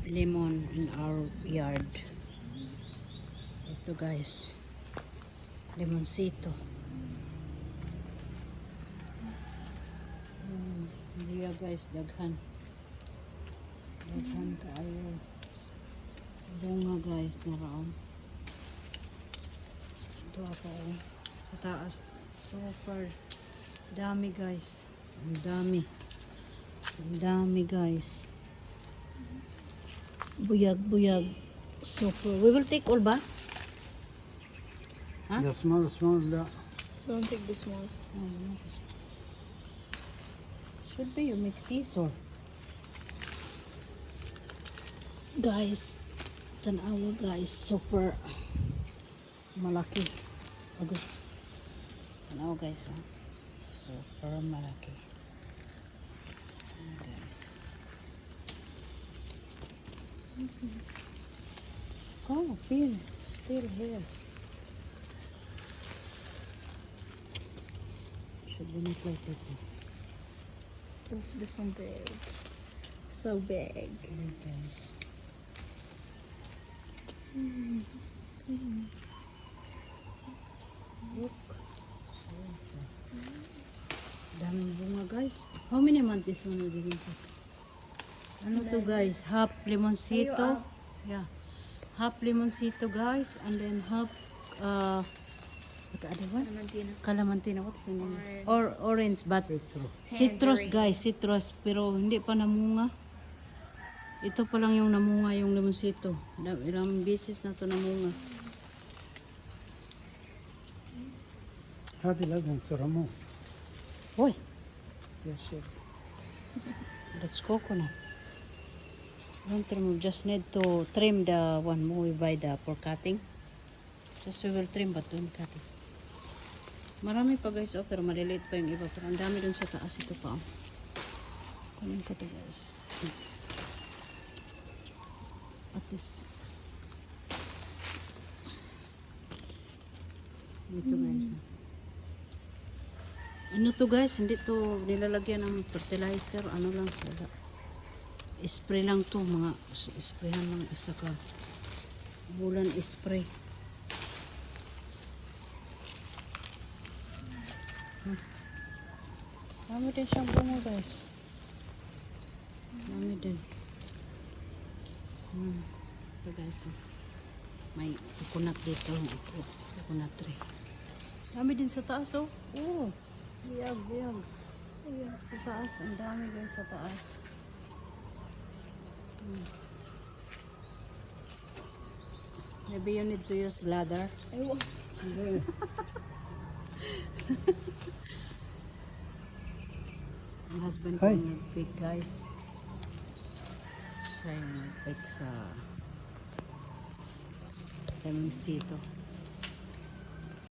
lemon in our yard. Ito guys, lemonsito. Iya guys, daghan kaayo bunga guys na raon. Ito ako pataas, super dami guys, ang dami guys, buyag super. We will take all ba? Huh? The small, la. Don't take the small. Oh, no, should be you make scissor. Guys, tanawa guys, super malaki. Agos. Tanawa guys, oh. Super malaki. Guys. Oh, pin still here. Should be not like that. Oh, this one big. So big. Guys. Look. Super. Daming bunga guys. How many months this one will be? Ano to guys? Half lemonsito. Yeah. Half lemonsito guys. And then half what the other one? Calamantina. What is the name? Or orange, but citrus guys, citrus, pero hindi pa namunga. Ito pa lang yung namunga, yung lemonsito. Ilang beses na to namunga. هذه لازم ترموه. Hoy, يا شيخ. that's coconut. Don't remove, just need to trim the one more we buy the for cutting. Just we will trim but don't cut it. Marami pa guys, oh, pero maliliit pa yung iba. Pero ang dami dun sa taas, ito pa. Oh. Kunin ko to guys. At this. Ito guys. Ano to guys, hindi to nilalagyan ng fertilizer. Ano lang, wala. Spray lang to, mga sprayan lang isa ka. Bulan spray. Dami din siyang bunga guys. Dami din. Ito guys. May coconut dito. Coconut tree. Dami din sa taas oh. Oh. Biyag. Ayan, sa taas. Ang dami guys sa taas. Maybe you need to use ladder. Ang husband ko nag-pick guys. Siya yung nag-pick sa lemonsito.